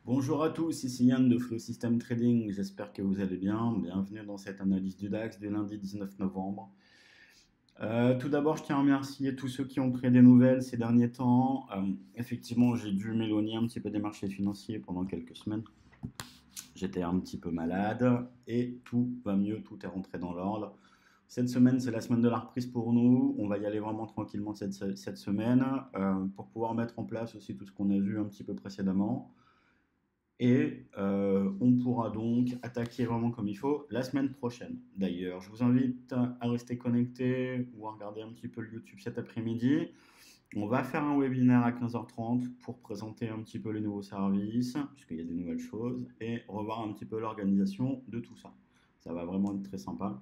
Bonjour à tous, ici Yann de Flow System Trading, j'espère que vous allez bien. Bienvenue dans cette analyse du DAX du lundi 19 novembre. Tout d'abord, je tiens à remercier tous ceux qui ont pris des nouvelles ces derniers temps. Effectivement, j'ai dû m'éloigner un petit peu des marchés financiers pendant quelques semaines. J'étais un petit peu malade et tout va mieux, tout est rentré dans l'ordre. Cette semaine, c'est la semaine de la reprise pour nous. On va y aller vraiment tranquillement cette semaine pour pouvoir mettre en place aussi tout ce qu'on a vu un petit peu précédemment. Et on pourra donc attaquer vraiment comme il faut la semaine prochaine. D'ailleurs, je vous invite à rester connecté ou à regarder un petit peu le YouTube cet après-midi. On va faire un webinaire à 15h30 pour présenter un petit peu les nouveaux services, puisqu'il y a des nouvelles choses, et revoir un petit peu l'organisation de tout ça. Ça va vraiment être très sympa.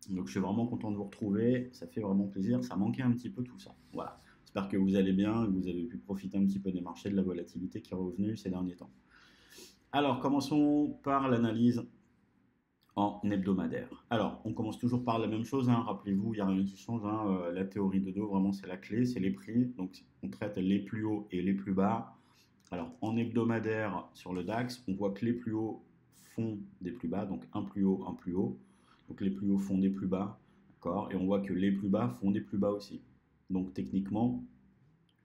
Donc je suis vraiment content de vous retrouver, ça fait vraiment plaisir, ça manquait un petit peu tout ça. Voilà. J'espère que vous allez bien, que vous avez pu profiter un petit peu des marchés, de la volatilité qui est revenue ces derniers temps. Alors, commençons par l'analyse en hebdomadaire. Alors, on commence toujours par la même chose, hein. Rappelez-vous, il n'y a rien qui change, hein. La théorie de dos, vraiment, c'est la clé, c'est les prix. Donc, on traite les plus hauts et les plus bas. Alors, en hebdomadaire, sur le DAX, on voit que les plus hauts font des plus bas, donc un plus haut, un plus haut. Donc, les plus hauts font des plus bas, d'accord. Et on voit que les plus bas font des plus bas aussi. Donc, techniquement,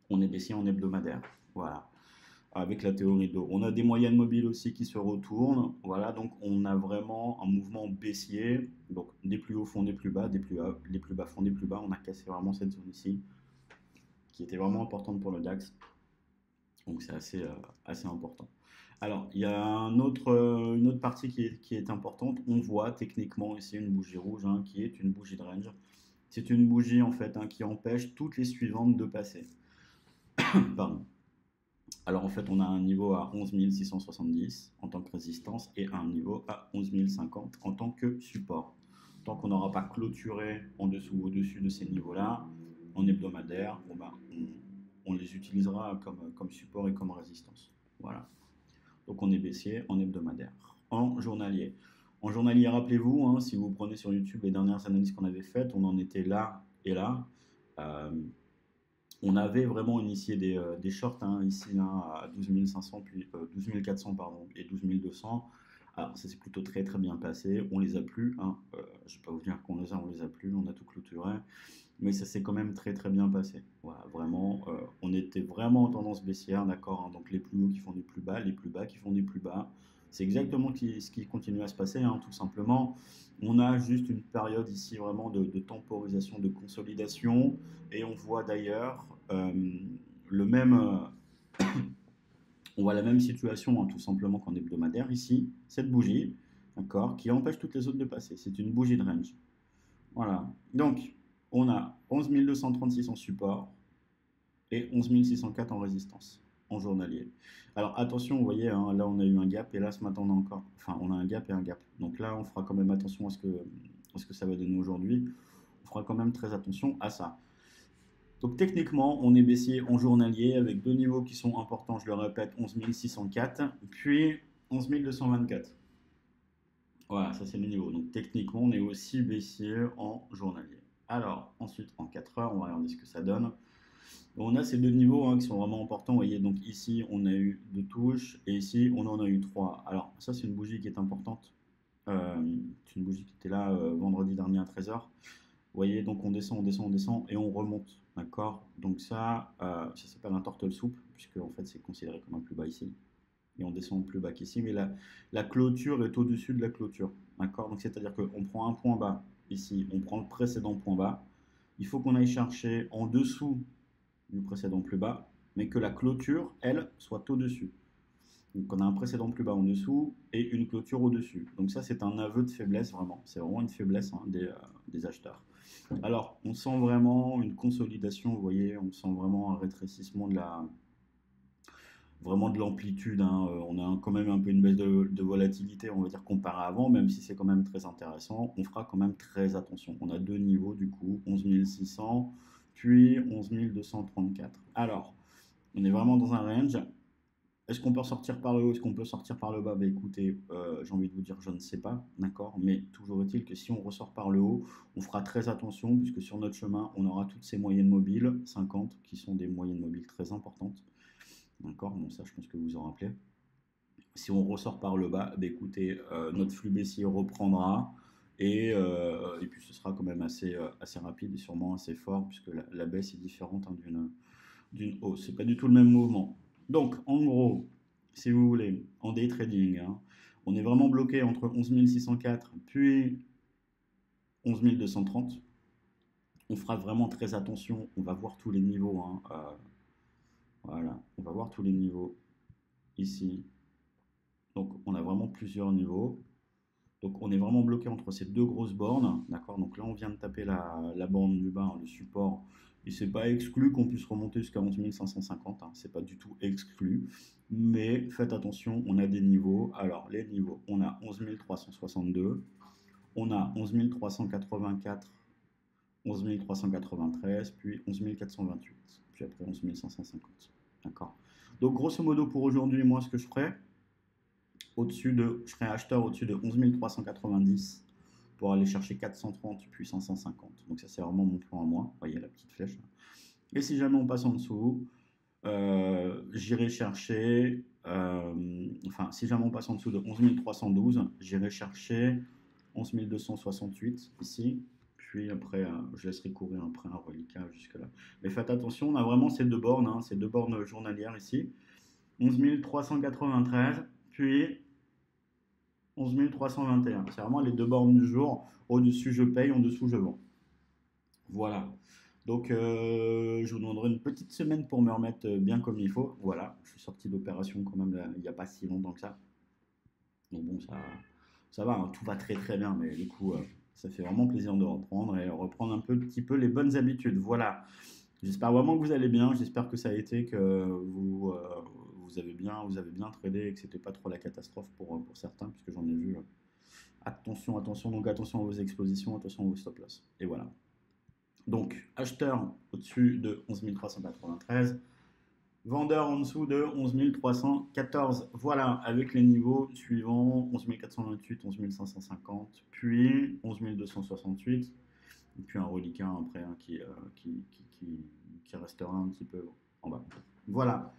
on est baissier en hebdomadaire. Voilà, avec la théorie d'eau. On a des moyennes mobiles aussi qui se retournent. Voilà, donc on a vraiment un mouvement baissier. Donc des plus hauts font des plus bas, des plus bas font des plus bas. On a cassé vraiment cette zone ici, qui était vraiment importante pour le DAX. Donc c'est assez important. Alors, il y a une autre partie qui est importante. On voit techniquement ici une bougie rouge, hein, qui est une bougie de range. C'est une bougie en fait, hein, qui empêche toutes les suivantes de passer. Pardon. Alors en fait, on a un niveau à 11 670 en tant que résistance et un niveau à 11 050 en tant que support. Tant qu'on n'aura pas clôturé en dessous ou au-dessus de ces niveaux-là, en hebdomadaire, bon ben, on les utilisera comme support et comme résistance. Voilà. Donc on est baissier en hebdomadaire. En journalier. En journalier, rappelez-vous, hein, si vous prenez sur YouTube les dernières analyses qu'on avait faites, on en était là et là. Euh, on avait vraiment initié des shorts, hein, ici, hein, à 12 500, puis 12 400 pardon, et 12 200. Alors ça s'est plutôt très très bien passé. On les a plus, hein. Je ne vais pas vous dire qu'on on les a plus, on a tout clôturé. Mais ça s'est quand même très très bien passé. Voilà, vraiment, on était vraiment en tendance baissière, d'accord, hein. Donc les plus hauts qui font des plus bas, les plus bas qui font des plus bas. C'est exactement ce qui continue à se passer, hein, tout simplement. On a juste une période ici vraiment de temporisation, de consolidation. Et on voit d'ailleurs le même, on voit la même situation, hein, tout simplement qu'en hebdomadaire ici. Cette bougie, d'accord, qui empêche toutes les autres de passer. C'est une bougie de range. Voilà. Donc, on a 11 236 en support et 11 604 en résistance, en journalier. Alors, attention, vous voyez, hein, là, on a eu un gap et là, ce matin, on a encore. Enfin, on a un gap et un gap. Donc là, on fera quand même attention à ce que ça va donner aujourd'hui. On fera quand même très attention à ça. Donc, techniquement, on est baissier en journalier avec deux niveaux qui sont importants, je le répète, 11 604, puis 11 224. Voilà, ça c'est le niveau. Donc techniquement, on est aussi baissier en journalier. Alors, ensuite, en 4 heures, on va regarder ce que ça donne. On a ces deux niveaux, hein, qui sont vraiment importants. Vous voyez, donc ici, on a eu deux touches et ici, on en a eu trois. Alors, ça, c'est une bougie qui est importante. C'est une bougie qui était là vendredi dernier à 13 heures. Vous voyez, donc on descend, on descend, on descend et on remonte. D'accord. Donc ça s'appelle un turtle soup, puisque en fait, c'est considéré comme un plus bas ici et on descend plus bas qu'ici, mais la clôture est au-dessus de la clôture. D'accord. Donc c'est-à-dire qu'on prend un point bas ici, on prend le précédent point bas, il faut qu'on aille chercher en dessous du précédent plus bas, mais que la clôture, elle, soit au-dessus. Donc on a un précédent plus bas en dessous et une clôture au-dessus. Donc ça, c'est un aveu de faiblesse, vraiment. C'est vraiment une faiblesse, hein, des acheteurs. Alors, on sent vraiment une consolidation, vous voyez, on sent vraiment un rétrécissement vraiment de l'amplitude, hein. On a quand même un peu une baisse de volatilité, on va dire, comparé à avant, même si c'est quand même très intéressant. On fera quand même très attention. On a deux niveaux, du coup, 11 600, puis 11 234. Alors, on est vraiment dans un range. Est-ce qu'on peut sortir par le haut? Est-ce qu'on peut sortir par le bas? Bah écoutez, j'ai envie de vous dire, je ne sais pas, d'accord. Mais toujours est-il que si on ressort par le haut, on fera très attention, puisque sur notre chemin, on aura toutes ces moyennes mobiles, 50, qui sont des moyennes mobiles très importantes. D'accord. Bon, ça, je pense que vous en rappelez. Si on ressort par le bas, bah, écoutez, notre flux baissier reprendra et puis ce sera quand même assez rapide et sûrement assez fort puisque la baisse est différente hein, d'une hausse. C'est pas du tout le même mouvement. Donc, en gros, si vous voulez, en day trading, hein, on est vraiment bloqué entre 11 604 puis 11 230. On fera vraiment très attention. On va voir tous les niveaux. Hein, voilà, on va voir tous les niveaux ici. Donc, on a vraiment plusieurs niveaux. Donc, on est vraiment bloqué entre ces deux grosses bornes. D'accord. Donc là, on vient de taper la borne du bas, hein, le support. Et c'est pas exclu qu'on puisse remonter jusqu'à 11 550. Hein, c'est pas du tout exclu. Mais faites attention, on a des niveaux. Alors, les niveaux, on a 11 362. On a 11 384. 11 393, puis 11 428, puis après 11 550. D'accord. Donc, grosso modo, pour aujourd'hui, moi, ce que je ferais, je serais acheteur au-dessus de 11 390 pour aller chercher 430 puis 550. Donc, ça, c'est vraiment mon plan à moi. Vous voyez la petite flèche. Et si jamais on passe en dessous, j'irai chercher, enfin, si jamais on passe en dessous de 11 312, j'irai chercher 11 268 ici. Puis après, je laisserai courir après un reliquat jusque-là. Mais faites attention, on a vraiment ces deux bornes, hein, ces deux bornes journalières ici. 11 393, puis 11 321. C'est vraiment les deux bornes du jour. Au-dessus, je paye, en dessous, je vends. Voilà. Donc, je vous demanderai une petite semaine pour me remettre bien comme il faut. Voilà, je suis sorti d'opération quand même là, il n'y a pas si longtemps que ça. Donc bon, ça va, hein, tout va très très bien, mais du coup, ça fait vraiment plaisir de reprendre et reprendre un petit peu les bonnes habitudes. Voilà. J'espère vraiment que vous allez bien. J'espère que ça a été que vous avez bien tradé et que c'était pas trop la catastrophe pour certains, puisque j'en ai vu. Attention, attention, donc attention à vos expositions, attention à vos stop loss. Et voilà. Donc, acheteur au-dessus de 11 393, vendeur en dessous de 11 314. Voilà, avec les niveaux suivants 11 428, 11 550, puis 11 268, et puis un reliquat après hein, qui restera un petit peu en bas. Voilà.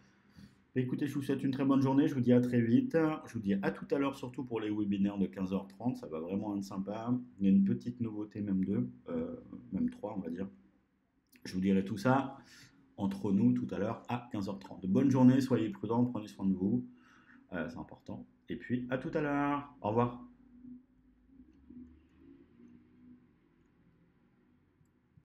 Écoutez, je vous souhaite une très bonne journée. Je vous dis à très vite. Je vous dis à tout à l'heure, surtout pour les webinaires de 15h30. Ça va vraiment être sympa. Il y a une petite nouveauté, même deux, même trois, on va dire. Je vous dirai tout ça entre nous tout à l'heure à 15h30. Bonne journée, soyez prudents, prenez soin de vous. C'est important. Et puis, à tout à l'heure. Au revoir.